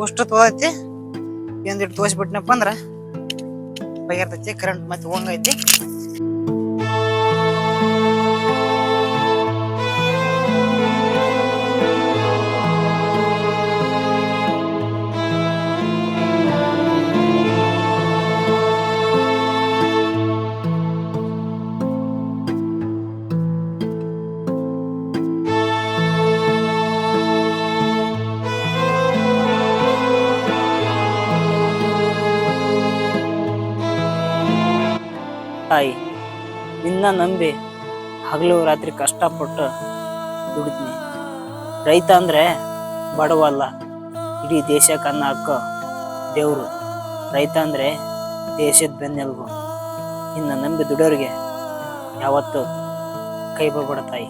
ಅಷ್ಟು ತೋದೈತಿ ಒಂದಿಟ್ಟು ತೋರಿಸ್ಬಿಟ್ನಪ್ಪ ಅಂದ್ರ ಬಗೆರ್ತೈತಿ ಕರೆಂಟ್ ಮತ್ತೆ ಹೋಗಂಗೈತಿ. ತಾಯಿ, ನಿನ್ನ ನಂಬಿ ಹಗಲು ರಾತ್ರಿ ಕಷ್ಟಪಟ್ಟು ದುಡಿದ್ನಿ. ರೈತ ಅಂದ್ರೆ ಬಡವಲ್ಲ, ಇಡೀ ದೇಶಕ್ಕೆ ಅನ್ನ ಹಾಕೋ ದೇವ್ರು. ರೈತ ಅಂದ್ರೆ ದೇಶದ ಬೆನ್ನೆಲುಬು. ನಿನ್ನ ನಂಬಿ ದುಡಿಯೋರಿಗೆ ಯಾವತ್ತು ಕೈ ಬಿಡ್ಬೇಡ ತಾಯಿ.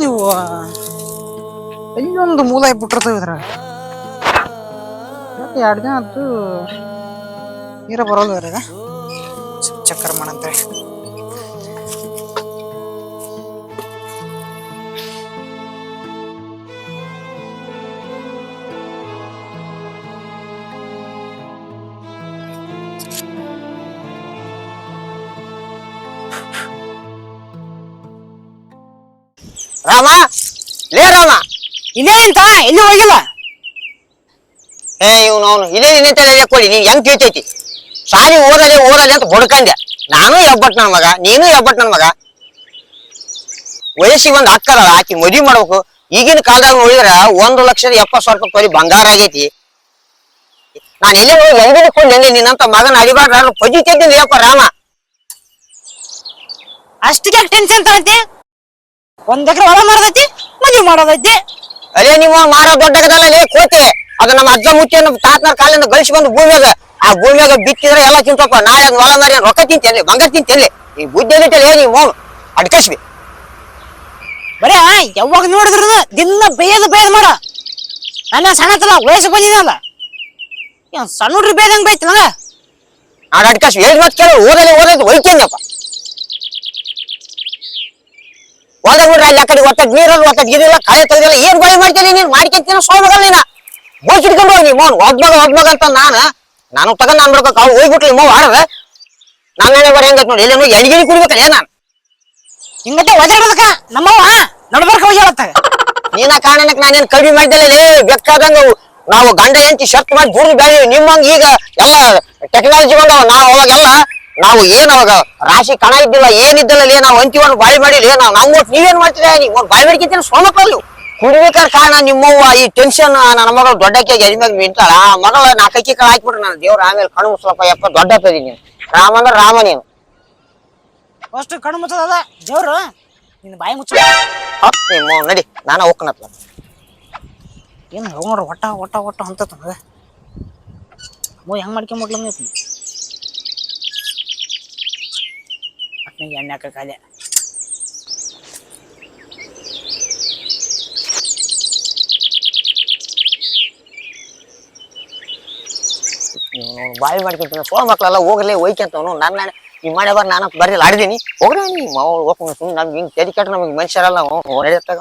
ನೀವು ಇಲ್ಲೊಂದು ಮೂಲ ಬಿಟ್ಟಿರ್ತಾವ ಇದ್ರಾಗ. ಮತ್ತೆ 2 ದಿನ ಆಯ್ತು ನೀರ ಬರೋದು ಇದ್ರಾಗ. ಚಕ್ಕರ್ ಮಾಡಂತೇಳಿ ರಾಮ, ಲೇ ರಾಮ, ಇಲ್ಲೇ ಅಂತ ಎಲ್ಲಿ ಹೋಗಿಲ್ಲ. ಇವನು ಅವನು ಇಲ್ಲೇ ನಿಂತ ಕೊಡಿ. ನೀನ್ ಹೆಂಗ್ ಕೇಳ್ತೈತಿ? ಸಾರಿ ಓದಲ್ಲಿ ಅಂತ ಬಡ್ಕಂದೆ. ನಾನು ಹೆಬ್ಬಟ್ ನನ್ ಮಗ, ನೀನು ಹೆಬ್ಬಟ್ ನನ್ ಮಗ. ವಯಸ್ಸಿಗೆ ಒಂದ್ ಅಕ್ಕಲ್ಲ, ಆಕಿ ಮದ್ವಿ ಮಾಡ್ಬೇಕು. ಈಗಿನ ಕಾಲದಾಗ ನೋಡಿದ್ರ 1,70,000 ರೂಪಾಯಿ ಬಂಗಾರ ಆಗೈತಿ. ನಾನು ಎಲ್ಲೇ ಹೋಗಿ ಹೆಂಗಿಡ್ಕೊಂಡು ನಿನ್ನಂತ ಮಗನ ಅಡಿಬಾರ್ದು ಪಜಿತಿದ್ದೀನಿ ಅಪ್ಪ ರಾಮ. ಅಷ್ಟಿಗೆ ಟೆನ್ಷನ್ ತಗತಿ. 1 ಎಕರೆ ಹೊಲ ಮಾಡೋದೈತಿ, ಮದ್ವಿ ಮಾಡೋದೈತಿ. ಅದೇ ನೀವು ಮಾರೋ ದೊಡ್ಡ ಕದಲ್ಲ ಕೋತಿ. ಅದು ನಮ್ಮ ಅಜ್ಜ ಮುಚ್ಚಿ ನಮ್ಮ ತಾತನ ಕಾಲಿಂದ ಗಳಿಸಿ ಬಂದು ಭೂಮಿಯಾಗ, ಆ ಭೂಮಿಯಾಗ ಬಿತ್ತಿದ್ರೆ ಎಲ್ಲ ತಿಂತಪ್ಪ. ನಾಳೆ ಹೊಲ ಮಾರಿ ರೊಕ್ಕ ತಿಂತೇನೆ, ಬಂಗಾರ ತಿಂತೇನೆ. ಈ ಬುದ್ಧಿಯಲ್ಲಿ ನೀವು ಮೌನ ಅಡ್ಕಸ್ಬಿ. ಬರೇ ಯಾವಾಗ ನೋಡಿದ್ರು ದಿನ ಬೇಯದು ಮಾಡ. ನನ್ನ ಸಣ್ಣತಲ್ಲ, ವಯಸ್ಸು ಬಂದಿದಲ್ಲ, ಸಣ್ಣ ಹುಡ್ರಿ ಬೇದಂಗ್ ಬೈತಿ ಮಗ. ನಾಡು ಅಡ್ಕಸ್ಬಿ. ಏನ್ ಮಾತು ಕೇಳ, ಓದೋದು ಒಯ್ತೇನಪ್ಪ. ಹೋದಾಗ ನೋಡ್ರಿ ಅಲ್ಲಿ ಆ ಕಡೆ ಒತ್ತಡ್ ನೀರಲ್ಲಿ ಒತ್ತಡ್ ಗಿರಿಲ್ಲ, ಕಳೆ ತೆಗೆದಿಲ್ಲ. ಏನ್ ಬಳಿ ಮಾಡ್ತೀನಿ ನೀನ್? ಮಾಡ್ಕೊಂತೀನಿ ಸೋಮಗಲ್ ನೀನ ಬೋಚ್ ಹಿಡ್ಕೊಂಡು ಹೋಗಿ ಮೌನ್ ಒಬ್ಬ ಅಂತ ನಾನು ತಗೊಂಡ್ ನಾನ್ ಬಿಡ್ಬೇಕು. ಅವ್ರು ಹೋಗ್ಬಿಟ್ಲಿ ಮೌ ಆಡದ. ನಾವೇನೇ ಬರ ಹೆಂಗತ್ ನೋಡಿ, ಎಲ್ಲೇನು ಎಣ್ಗಿಣಿ ಕುಡಿಬೇಕಲ್ಲ ನಾನು. ಹಿಂಗಟ್ಟೆ ಒದಡದಕ್ಕ ನಮ್ಮವ್ವ ನಡ್ಬರ್ಕ ಹೋಗ್ಯಾಳತ್ತ. ನೀನ ಕಾರಣಕ್ಕೆ ನಾನೇನ್ ಕಡಿಮೆ ಮಾಡಿದ್ದಲ್ಲ. ಬೇಕಾದಂಗ ನಾವು ಗಂಡ ಹೆಂಡತಿ ಶರ್ಟ್ ಮಾಡಿ ದುಡ್ದು ಬೇರೆ ನಿಮ್ಮಂಗ ಈಗ ಎಲ್ಲ ಟೆಕ್ನಾಲಜಿ ಬಂದವ. ನಾವು ಅವಾಗೆಲ್ಲ ನಾವು ಏನ್ ಅವಾಗ ರಾಶಿ ಕಣ ಇದ್ದಿಲ್ಲ, ಏನಿದ್ದಲ್ಲ. ನಾವು ಅಂತಿವನ್ನು ಬಾಯಿ ಮಾಡಿಲ್ಲ. ನಾವು ನಮ್ಗೊಟ್ಟು ನೀವೇನ್ ಮಾಡ್ತೀರಾ? ನೀವು ಬಾಯಿ ಮಾಡಿಕಿಂತ ಸೋಮಕ್ಕಲ್ಲು ಕುಡಿಬೇಕಾದ ಕಾರಣ ನಿಮ್ಮವ್ವ ಈ ಟೆನ್ಷನ್. ನನ್ನ ಮಗಳು ದೊಡ್ಡಕ್ಕೆ ಎರಿಮ್ಯಾಗ ಮಿಂಟಾಳ. ಆ ಮಗಳ 4 ಅಕ್ಕಿ ಕಾಳು ಹಾಕ್ಬಿಟ್ರೆ ನಾನು ದೇವ್ರ ಆಮೇಲೆ ಕಣ್ಣು ಮುಚ್ಚಲಪ್ಪ. ಯಪ್ಪ ದೊಡ್ಡ ತದಿ ನೀನು. ರಾಮ ಅಂದ್ರೆ ರಾಮ ನೀನು. ಅಷ್ಟು ಕಣ್ಣು ಮುಚ್ಚದ ದೇವ್ರು, ನಿನ್ನ ಬಾಯಿ ಮುಚ್ಚ. ನಿಮ್ಮ ನಡಿ, ನಾನು ಹೋಗ್ಕನತ್ಲ. ಏನು ಹೋಗ್ ನೋಡ್ರಿ, ಒಟ್ಟ ಅಂತ ಮಗ. ಹೆಂಗ್ ಮಾಡ್ಕೊಂಬಿಡ್ಲ ಅಟ್ನಾಗ ಎಣ್ಣೆ ಹಾಕ ಕಾಲೆ. ಬಾಯಿ ಮಾಡ್ಕೊಂತೀನಿ. ಸೋಳ ಮಕ್ಳೆಲ್ಲ ಹೋಗ್ಲಿ ಒಯ್ಕಂತವನು. ನನ್ನ ಈ ಮನೆ ಬರ್ ನಾನು ಬರ್ರಿ ಆಡಿದೀನಿ. ಹೋಗ್ರಿ ನೀವು ಹೋಗ್ಕೊಂಡು ಸುಮ್ಮನೆ ನಮ್ಗೆ ಹಿಂಗೆ ತೆರಿ ಕೆಟ್ಟ ನಮಗೆ ಮನುಷ್ಯರಲ್ಲ. ಹೊಡೆಯತ್ತಾಗ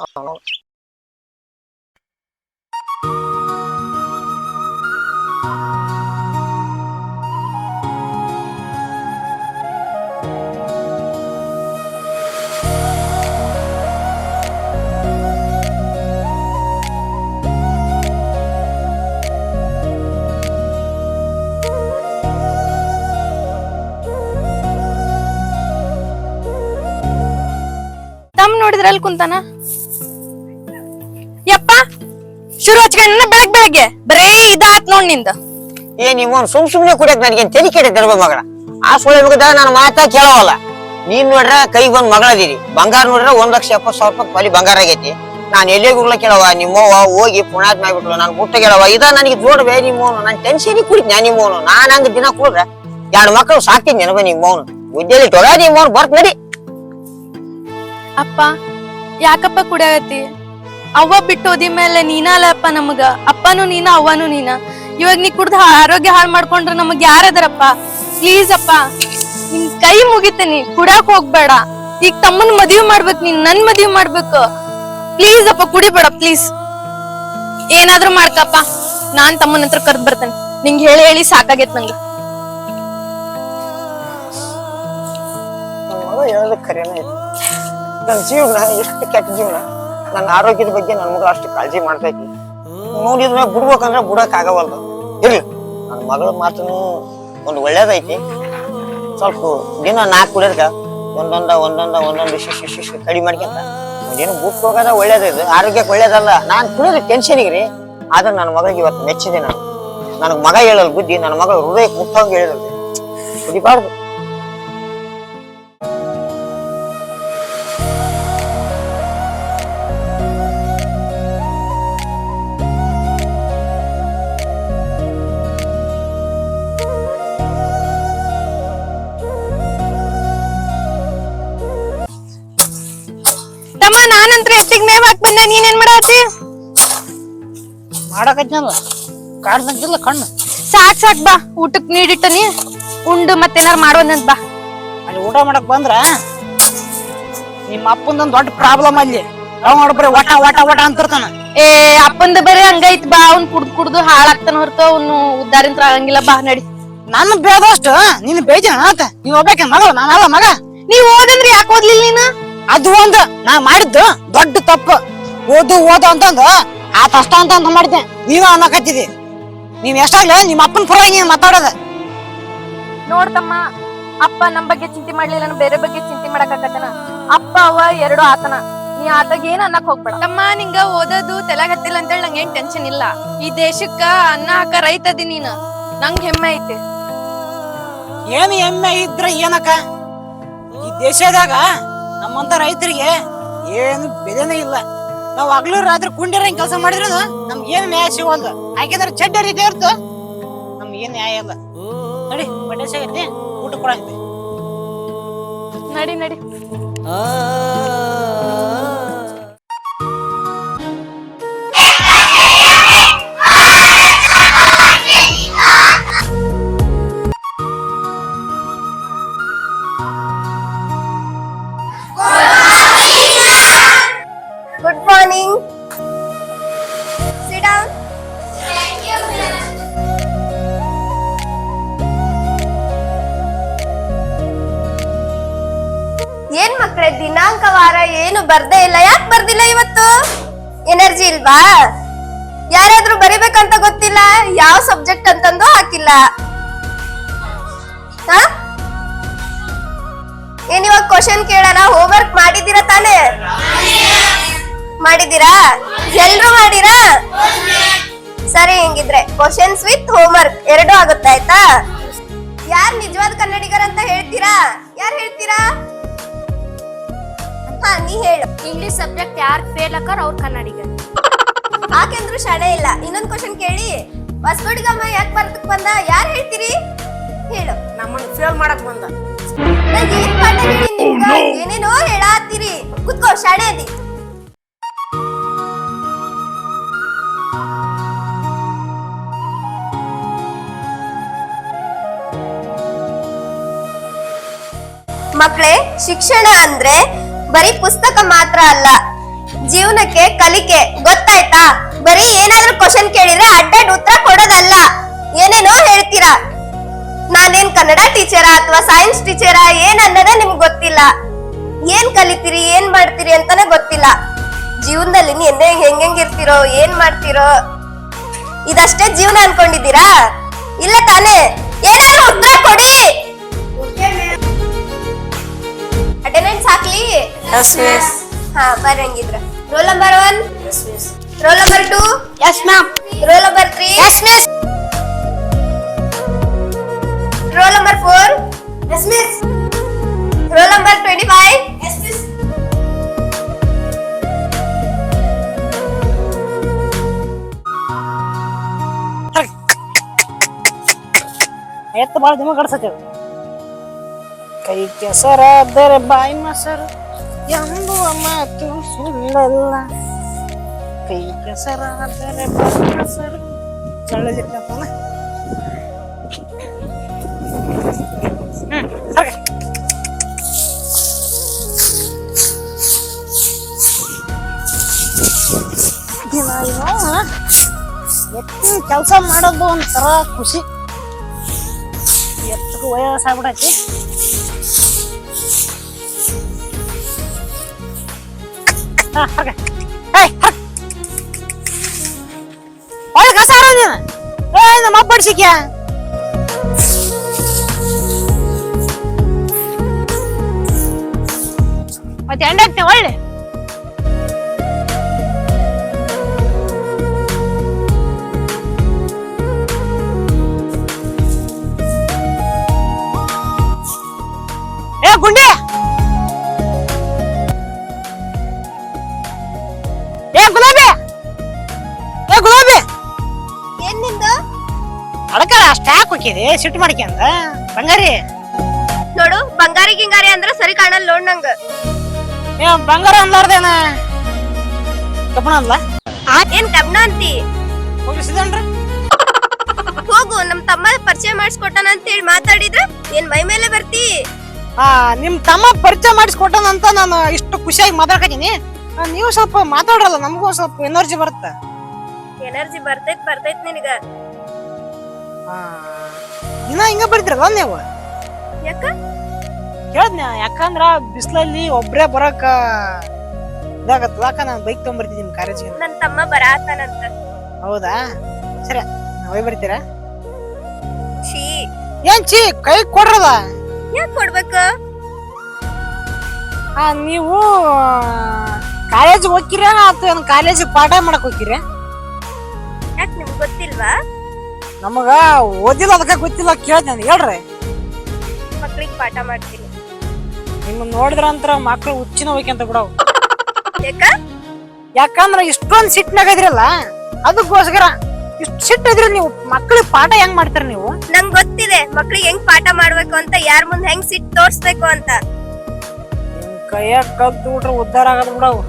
ನೋಡಿದ್ರ ಅಲ್ಲಿ ಕುಂತಾನ. ಯಪ್ಪ ಶುರು ಹಚ್ಕೊಂಡ ಬೆಳಗ್ಗೆ ಬರೇ ಇದಾತ್ ನೋಡ್ ನಿಂದ. ನೀವು ಸುಮ್ನೆ ಕುಡಿಯಕ್ ನನಗೆ ತೆರಿ ಕೆಟ್ಟ ದರ್ಬ ಮಗಳ. ಆ ಸುಳ್ಳು ಮುಗದ ನಾನು ಮಾತಾ ಕೇಳವಲ್ಲ. ನೀನ್ ನೋಡ್ರ ಕೈಗೆ ಬಂದ್ ಮಗಳದಿರಿ. ಬಂಗಾರ ನೋಡ್ರ 1,70,000 ರೂಪಾಯಿ ಬಂಗಾರ ಆಗೈತಿ. ನಾನು ಎಲ್ಲೇ ಹೋಗ್ಲ ಕೇಳವ. ನಿಮ್ಮವ್ವ ಹೋಗಿ ಪುಣಾತ್ ಮಾಡ್ಬಿಟ್ಲು. ನಾನು ಮುಟ್ಟ ಕೇಳವ. ಇದ ನನಗೆ ಜೋಡ್ಬೇ ನಿಮ್ಮವನು. ನಾನು ಟೆನ್ಷನ್ ಕುಡಿದ್ನ ನಿಮ್ಮವನು. ನಾನ್ ಹಂಗ ದಿನ ಕೂಡ್ರ 2 ಮಕ್ಕಳು ಸಾಕ್ತಿದ್ ನೆನಪ ನಿಮ್ಮವನು. ಬುದ್ಧಿಯಲ್ಲಿ ಟೊಗ ನಿಮ್ಮವನು ಬರ್ತ್ ನಡಿ. ಅಪ್ಪ ಯಾಕಪ್ಪ ಕುಡಿಯತಿ? ಅವ್ವ ಬಿಟ್ಟು ಹೋದಿ ಮೇಲೆ ನೀನ ಅಲ್ಲಪ್ಪ ನಮಗ. ಅಪ್ಪನು ನೀನ ಅವ್ವನು ನೀನ. ಇವಾಗ ನೀ ಕುಡ್ದು ಆರೋಗ್ಯ ಹಾಳು ಮಾಡ್ಕೊಂಡ್ರೆ ನಮಗ್ ಯಾರದಾರಪ್ಪ? ಪ್ಲೀಸ್ ಅಪ್ಪ, ನಿನ್ ಕೈ ಮುಗಿತೇನಿ, ಕುಡಾಕ್ ಹೋಗ್ಬೇಡ. ಈಗ ತಮ್ಮನ್ ಮದ್ವಿ ಮಾಡ್ಬೇಕು, ನೀನ್ ನನ್ ಮದ್ವಿ ಮಾಡ್ಬೇಕು. ಪ್ಲೀಸ್ ಅಪ್ಪ ಕುಡಿಬೇಡ ಪ್ಲೀಸ್. ಏನಾದ್ರೂ ಮಾಡ್ಕಪ್ಪ, ನಾನ್ ತಮ್ಮನ ಹತ್ರ ಕರ್ದ್ ಬರ್ತೇನೆ. ನಿಂಗ್ ಹೇಳಿ ಹೇಳಿ ಸಾಕಾಗೈತ್ ನಂಗ. ಹೇಳೋದಕ್ಕೆ ಖರೇನ ಐತಿ. ನನ್ನ ಜೀವನ ಎಷ್ಟು ಕೆಟ್ಟ ಜೀವನ. ನನ್ನ ಆರೋಗ್ಯದ ಬಗ್ಗೆ ನನ್ನ ಮಗಳು ಅಷ್ಟು ಕಾಳಜಿ ಮಾಡ್ತೈತಿ. ನೋಡಿದ್ರೆ ಬಿಡ್ಬೇಕಂದ್ರೆ ಬಿಡಕ್ ಆಗವಲ್ದು. ಇರ್ಲಿ, ನನ್ನ ಮಗಳ ಮಾತನು ಒಂದು ಒಳ್ಳೇದೈತಿ. ಸ್ವಲ್ಪ ದಿನ 4 ಕುಡಿಯೋದಕ್ಕ ಒಂದೊಂದು ಶಿಶು ಕಡಿಮೆ ಮಾಡ್ಕೊಂತ ಏನು ಬುಕ್ ಹೋಗೋದ ಒಳ್ಳೇದಿದೆ, ಆರೋಗ್ಯಕ್ಕೆ ಒಳ್ಳೇದಲ್ಲ. ನಾನು ಕುಡಿಯೋದು ಟೆನ್ಷನ್ಗೆ ರೀ. ಆದ್ರೆ ನನ್ನ ಮಗಳಿಗೆ ಇವತ್ತು ಮೆಚ್ಚಿದೆ. ನಾನು ನನಗೆ ಮಗ ಹೇಳಲ್ ಬುದ್ಧಿ, ನನ್ನ ಮಗಳು ಹೃದಯಕ್ಕೆ ಮುಟ್ಟಂಗೆ ಹೇಳಿದ್ರಿ. ಕುಡಿಬಾರ್ದು. ತಮ್ಮ ನಾನಂತ್ರ ಎತ್ತಿಗ್ ಮೇವ್ ಹಾಕ್ ಬಂದೆ, ನೀನೇನ್ ಮಾಡತ್ತಿ? ಮಾಡಕತ್ನಲ್ಲ, ಕಾಡ್ದಂತಿಲ್ಲ ಕಣ್ಣು. ಸಾಕ್ ಬಾ, ಊಟಕ್ ನೀಡಿಟ್ಟನಿ, ಉಂಡು ಮತ್ತೇನಾರು ಮಾಡುವಂತ ಬಾ. ಅಲ್ಲಿ ಊಟ ಮಾಡಕ್ ಬಂದ್ರ ನಿಮ್ಮ ಅಪ್ಪಂದೊಂದ್ ದೊಡ್ಡ ಪ್ರಾಬ್ಲಮ್ ಅಲ್ಲಿ. ಅವ್ ನೋಡ್ಬ್ರಿ ಒಟ ಒಟ ಒಟ ಅಂತಿರ್ತಾನ. ಏ ಅಪ್ಪಂದ ಬರೀ ಹಂಗೈತ್ ಬಾ, ಅವ್ನ್ ಕುಡ್ದು ಹಾಳಾಗ್ತಾನ ಹೊರತು ಅವ್ನು ಉದ್ದಾರಿಂತ್ರ ಆಗಂಗಿಲ್ಲ. ಬಾ ನಡಿ. ನನ್ನ ಬೇದಷ್ಟು ನೀನ್ ಬೇಜಾನ ಆತ. ನೀವ್ ಹೋಗ್ಬೇಕ ಮಗಳು, ನಾನಲ್ಲ ಮಗ. ನೀವ್ ಓದಂದ್ರಿ ಯಾಕೆ ಓದ್ಲಿಲ್ಲ ನೀನು? ಅದು ಒಂದು ನಾ ಮಾಡಿದ್ದು ದೊಡ್ಡ ತಪ್ಪು. ಓದು ಅಂತಂದು ಆತ ಅಷ್ಟ ಅಂತ ಮಾಡಿದ್ದೆ. ನೀನು ಅನ್ನಕತ್ತಿದಿ. ನೀವ್ ಎಷ್ಟಾಗ್ಲಿ ನಿಮ್ಮ ಅಪ್ಪನ ಪರವಾಗಿ ನೀನ್ ಮಾತಾಡೋದ. ನೋಡ್ತಮ್ಮ, ಅಪ್ಪ ನಮ್ ಬಗ್ಗೆ ಚಿಂತೆ ಮಾಡ್ಲಿಲ್ಲ, ನಾನು ಬೇರೆ ಬಗ್ಗೆ ಚಿಂತೆ ಮಾಡಕತ್ತನ. ಅಪ್ಪ ಅವ ಎರಡು ಆತನ, ನೀ ಆತಾಗ ಏನ್ ಅನ್ನಕ್ ಹೋಗ್ಬೇಡ. ತಮ್ಮ, ನಿಂಗ ಓದೋದು ತಲೆಗ್ ಹತ್ತಿಲ್ಲ ಅಂತೇಳಿ ನಂಗೆ ಏನ್ ಟೆನ್ಷನ್ ಇಲ್ಲ. ಈ ದೇಶಕ್ಕ ಅನ್ನ ಹಾಕ ರೈತ ಅದಿ ನೀನು, ನಂಗ್ ಹೆಮ್ಮೆ ಐತಿ. ಏನು ಹೆಮ್ಮೆ ಇದ್ರ ಏನಕ್ಕ? ಈ ದೇಶದಾಗ ನಮ್ಮಂತ ರೈತರಿಗೆ ಏನು ಬೆಲೆನೇ ಇಲ್ಲ. ನಾವ್ ಹಗಲು ರಾತ್ರಿ ಕುಂಡಿರಂಗ್ ಕೆಲಸ ಮಾಡಿದ್ರು ನಮ್ಗೆ ಏನು ನ್ಯಾಯ ಸಿಗೋಲ್ದು. ಯಾಕೆಂದ್ರೆ ಚಡ್ಡ ರೀತಿ ಇರ್ತು, ನಮ್ಗೆ ಏನ್ ನ್ಯಾಯ ಇಲ್ಲ. ನಡಿ ಬಟ್ಟೆ ಸಿಗತ್ತೆ, ಊಟ ಕೊಡಂತೆ. ನಡಿ ನಡಿ. Good morning. Sit down. ಏನ್ ಮಕ್ಳೇ, ದಿನಾಂಕ ವಾರ ಏನು ಬರ್ದೇ ಇಲ್ಲ? ಯಾಕೆ ಬರ್ದಿಲ್ಲ ಇವತ್ತು? ಎನರ್ಜಿ ಇಲ್ವಾ? ಯಾರಾದ್ರೂ ಬರಿಬೇಕಂತ ಗೊತ್ತಿಲ್ಲ, ಯಾವ ಸಬ್ಜೆಕ್ಟ್ ಅಂತಂದು ಹಾಕಿಲ್ಲ. ಏನ್ ಇವಾಗ ಕ್ವಶನ್ ಕೇಳೋಣ? ಹೋಮ್ವರ್ಕ್ ಮಾಡಿದ್ದೀರಾ ತಾನೇ? ಮಾಡಿದ್ದೀರಾ? ಎಲ್ರು ಮಾಡಿರಾ? ಸರಿ, ಹಿಂಗಿದ್ರೆ ಕ್ವಶನ್ಸ್ ವಿತ್ ಹೋಮ್ವರ್ಕ್ 2 ಆಗುತ್ತೆ, ಆಯ್ತಾ? ಯಾರ್ ನಿಜವಾದ ಕನ್ನಡಿಗರ ಅಂತ ಹೇಳ್ತೀರಾ? ಯಾರು ಹೇಳ್ತೀರಾ? ಹಾ, ನೀ ಹೇಳು. ಇಂಗ್ಲಿಷ್ ಸಬ್ಜೆಕ್ಟ್ ಯಾರು ಫೇಲ್ ಆಕಾರ ಅವ್ರ ಕನ್ನಡಿಗ. ಆಕೆಂದ್ರು ಶಾಣೆ ಇಲ್ಲ. ಇನ್ನೊಂದ್ ಕ್ವಶನ್ ಕೇಳಿ. ಹೊಸಕೋಟಿಗಮ್ಮ ಯಾಕೆ ಬರ್ತಕ್ ಬಂದ? ಯಾರು ಹೇಳ್ತೀರಿ? ಹೇಳು. ನಮ್ಮನ್ನ ಫೇಲ್ ಮಾಡಕ್ ಬಂದ. ನಾನ್ ಏನ್ ಪಾಠ ಹೇಳಿ ನಿಮ್ಗ? ಏನೇನೋ ಹೇಳಾತ್ತೀರಿ. ಕುತ್ಕೋ, ಶಾಣೆ ಅದಿ. ಮಕ್ಕಳೇ, ಶಿಕ್ಷಣ ಅಂದ್ರೆ ಬರೀ ಪುಸ್ತಕ ಮಾತ್ರ ಅಲ್ಲ, ಜೀವನಕ್ಕೆ ಕಲಿಕೆ. ಗೊತ್ತಾಯ್ತಾ? ಬರೀ ಏನಾದ್ರೂ ಕ್ವಶನ್ ಕೇಳಿದ್ರೆ ಅಡ್ಡಾಡ್ ಉತ್ತರ ಕೊಡೋದಲ್ಲ. ಏನೇನೋ ಹೇಳ್ತೀರಾ. ನಾನೇನ್ ಕನ್ನಡ ಟೀಚರಾ ಅಥವಾ ಸೈನ್ಸ್ ಟೀಚರಾ ಏನ್ ಅನ್ನೋದೇ ನಿಮ್ಗೆ ಗೊತ್ತಿಲ್ಲ. ಏನ್ ಕಲಿತೀರಿ, ಏನ್ ಮಾಡ್ತೀರಿ ಅಂತಾನೆ ಗೊತ್ತಿಲ್ಲ. ಜೀವನದಲ್ಲಿ ಹೆಂಗಿರ್ತೀರೋ, ಏನ್ ಮಾಡ್ತೀರೋ, ಇದಷ್ಟೇ ಜೀವನ ಅನ್ಕೊಂಡಿದ್ದೀರಾ? ಇಲ್ಲ ತಾನೇ? ಏನಾದ್ರೂ ಉತ್ತರ ಕೊಡಿ. ಅಟೆಂಡೆನ್ಸ್ ಹಾಕ್ಲಿ? ಹಾ, ಬರಂಗಿದ್ರ. Roll number 1, roll number 2, yes ma'am. Roll number 3, yes miss. Roll number 4, yes miss. Roll number 25, yes miss. ಎತ್ತು ಬಾಳ ದಿನ ಗಡ್ಸತ್ತೆ. ಕೈ ಕೆಸರಾದರೆ ಬಾಯಿ ಮೊಸರು ಎಂಬುವ ಮಾತು ಸುಳ್ಳಲ್ಲ. ಕೈ ಕೆಸರಾದರೆ ಬಾಯಿ ಮೊಸರು ಚಳ್ಳಲಿರ್ತಲ್ಲ. ಎತ್ತು ಕೆಲಸ ಮಾಡೋದು ಒಂಥರ ಖುಷಿ. ಎತ್ತಕ್ಕೆ ವಯಸ್ಸಾಗ್ಬಿಡೈತಿ. ಒಳ್ಳೆ ಕಸ ನೀನು ನಮ್ಮ ಅಪ್ಪ ಬಡ್ಸಿಕ್ಯಾ ಮತ್ತೆ ಎಂಡ ಹಾಕ್ತೇವೆ ಒಳ್ಳೆ. ಏ ಗುಂಡಿ, ಏ ಗುಲಾಬಿ, ಏ ಗುಲಾಬಿ, ಏನ್ ನಿಂದು? ಅಡಕ ಅಷ್ಟ ಯಾಕೆ ಹೋಗಿದಿ ಸಿಟ್ಟು ಮಾಡ್ಕ್ಯಂದ ಬಂಗಾರಿ? ನೋಡು, ಬಂಗಾರಿ ಗಿಂಗಾರಿ ಅಂದ್ರ ಸರಿ ಕಾಣಲ್ ನೋಡ್ ನಂಗ. ಏ ಬಂಗಾರ ಅನ್ಲಾರ್ದೇನ ಕಬ್ಬಣ ಅನ್ಲ? ಏನ್ ಕಬ್ನ ಅಂತಿ? ಹೋಗಿಸಿದನ್ರಿ ಹೋಗು, ನಮ್ ತಮ್ಮ ಪರಿಚಯ ಮಾಡಿಸ್ಕೊಟ್ಟಾನ ಅಂತ ಹೇಳಿ ಮಾತಾಡಿದ್ರ ಏನ್ ಮೈ ಮೇಲೆ ಬರ್ತಿ? ನಿಮ್ ತಮ್ಮ ಪರಿಚಯ ಮಾಡಿಸ್ಕೊಟ್ಟನಂತ ನಾನು ಇಷ್ಟು ಖುಷಿಯಾಗಿ ಮಾತಾಡ್ಕತೀನಿ. ನೀವು ಸ್ವಲ್ಪ ಮಾತಾಡ್ರಲ್ಲ, ನಮಗೂ ಸ್ವಲ್ಪ ಎನರ್ಜಿ ಬರುತ್ತೆ. ಎನರ್ಜಿ ಬರ್ತೈತ್ ನಿನಗ. ದಿನ ಹಿಂಗ ಬರ್ತಿರಲ್ಲ ನೀವು? ಯಾಕ ಕೇಳ್ದ್ನ, ಯಾಕಂದ್ರ ಬಿಸಿಲಲ್ಲಿ ಒಬ್ರೇ ಬರಕ ಇದಾಗತ್ತದ. ನಾನು ಬೈಕ್ ತಗೊಂಡ್ಬರ್ತೀನಿ ನಿಮ್ ಕಾಲೇಜಿಗೆ. ನನ್ ತಮ್ಮ ಬರಾತಾನಂತ. ಹೌದಾ, ಸರಿ ಹೋಗಿ ಬರ್ತೀರಾ? ಛೀ, ಏನ್ ಚೀ ಕೈ ಕೊಡ್ರದ? ಯಾಕ್ ಕೊಡ್ಬೇಕ? ನೀವು ಕಾಲೇಜ್ ಹೋಗ್ತೀರ ಅಥವಾ ಕಾಲೇಜಿಗೆ ಪಾಠ ಮಾಡಕ್ ಹೋಗ್ತೀರ? ಯಾಕ್ ನಿಮ್ಗ್ ಗೊತ್ತಿಲ್ವಾ? ನಮಗ ಓದಿಲ್ಲ, ಅದಕ್ಕೆ ಗೊತ್ತಿಲ್ಲ. ಕೇಳ್ದ ನಾನು, ಹೇಳ್ರಿ. ಮಕ್ಳಿಗೆ ಪಾಠ ಮಾಡ್ತೀನಿ. ನಿಮ್ಮನ್ನ ನೋಡಿದ್ರಂತ್ರ ಮಕ್ಳು ಹುಚ್ಚಿನ ಹೋಗ್ಯಂತ ಬಿಡವು. ಯಾಕ? ಯಾಕಂದ್ರ ಇಷ್ಟೊಂದ್ ಸಿಟ್ನಾಗ ಇದ್ರಲ್ಲ, ಅದಕ್ಕೋಸ್ಕರ. ಇಷ್ಟು ಸಿಟ್ಟು ಇದ್ರಿ ನೀವು, ಮಕ್ಳಿಗೆ ಪಾಠ ಹೆಂಗ್ ಮಾಡ್ತಾರ ನೀವು? ನಂಗ್ ಗೊತ್ತಿದೆ ಮಕ್ಳಿಗೆ ಹೆಂಗ್ ಪಾಠ ಮಾಡ್ಬೇಕು ಅಂತ, ಯಾರ್ ಮುಂದ್ ಹೆಂಗ್ ಸಿಟ್ ತೋರ್ಸ್ಬೇಕು ಅಂತ. ನಿಮ್ ಕೈಯಾಗ ಕಲ್ತು ಬಿಟ್ರೆ ಉದ್ದಾರ ಆಗದ್ ಬಿಡವು.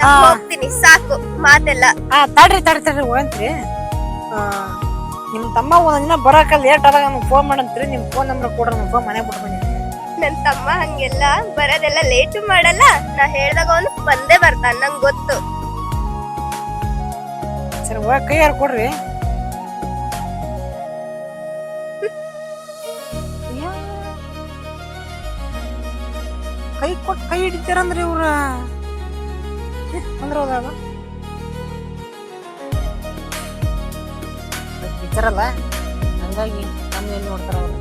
ನಾನ್ ಹೋಗ್ತೀನಿ, ಸಾಕು ಮಾತೆಲ್ಲ. ತಡ್ರಿ ಹೋಗಂತ್ರಿ. ನಿಮ್ ತಮ್ಮ ಒಂದಿನ ಬರಾಕ ಲೇಟ್ ಆದಾಗ ನಮ್ಗೆ ಫೋನ್ ಮಾಡಂತ್ರಿ. ನಿಮ್ ಫೋನ್ ನಂಬರ್ ಕೊಡ್ರಿ, ನಮ್ ಫೋನ್ ಮನೆ ಬಿಟ್ಟು ಬನ್ನಿ. ನನ್ ತಮ್ಮ ಹಂಗೆಲ್ಲ ಬರೋದೆಲ್ಲ ಲೇಟು ಮಾಡಲ್ಲ. ನಾ ಹೇಳ್ದಾಗ ಅವನು ಬಂದೇ ಬರ್ತಾನ, ನಂಗ್ ಗೊತ್ತು. ಸರಿ ಹೋಗ, ಕೈ ಯಾರು ಕೊಡ್ರಿ. ಕೈ ಕೊಟ್ಟು ಕೈ ಹಿಡಿತಾರಂದ್ರಿ ಇವ್ರ ಅಂದ್ರೆ ಹೋದಾಗ ಟೀಚರಲ್ಲ, ಹಂಗಾಗಿ ನಮ್ಗೆ ಏನ್ ನೋಡ್ತಾರ ಅವ್ರು.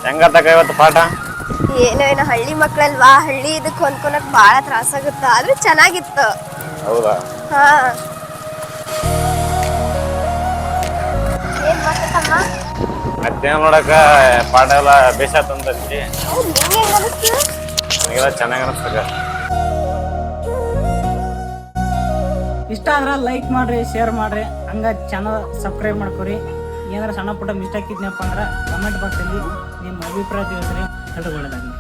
ಹೆಂಗರ್ತಕ್ಕ ಇವತ್ತು ಪಾಠ? ಏನೋ ಹಳ್ಳಿ ಮಕ್ಳಲ್ವಾ, ಹಳ್ಳಿ ಇದಕ್ ಹೊಂದ್ಕೊಳಕ್ ಬಾಳ ತ್ರಾಸಾಗುತ್ತ, ಆದ್ರೆ ಚೆನ್ನಾಗಿತ್ತು. ಹೌದಾ? ಹಾ, ಏನ್ ಮಾಡ್ತಮ್ಮ? ಮತ್ತೇನ್ ನೋಡಕ ಪಾಠ ಎಲ್ಲ ಬೇಸಾತಂದಿ. ನಿಂಗೆ ಹೆಂಗ್ ಅನಿಸ್ತು? ನನಗೆಲ್ಲ ಚೆನ್ನಾಗಿ ಅನಿಸ್ತಕ್ಕ. ಇಷ್ಟ ಆದ್ರೆ ಲೈಕ್ ಮಾಡ್ರಿ, ಶೇರ್ ಮಾಡ್ರಿ, ಹಂಗ ಚಾನಲ್ ಸಬ್ಸ್ಕ್ರೈಬ್ ಮಾಡ್ಕೊರಿ. ಏನಾರ ಸಣ್ಣ ಪುಟ್ಟ ಮಿಸ್ಟೇಕ್ ಇದ್ನಪ್ಪ ಅಂದ್ರೆ ಕಮೆಂಟ್ ಬಾಕ್ಸಲ್ಲಿ ನಿಮ್ಮ ಅಭಿಪ್ರಾಯ ತಿಳಿಸ್ರಿ. ಒಳ್ಳೆದಾಗಲಿ.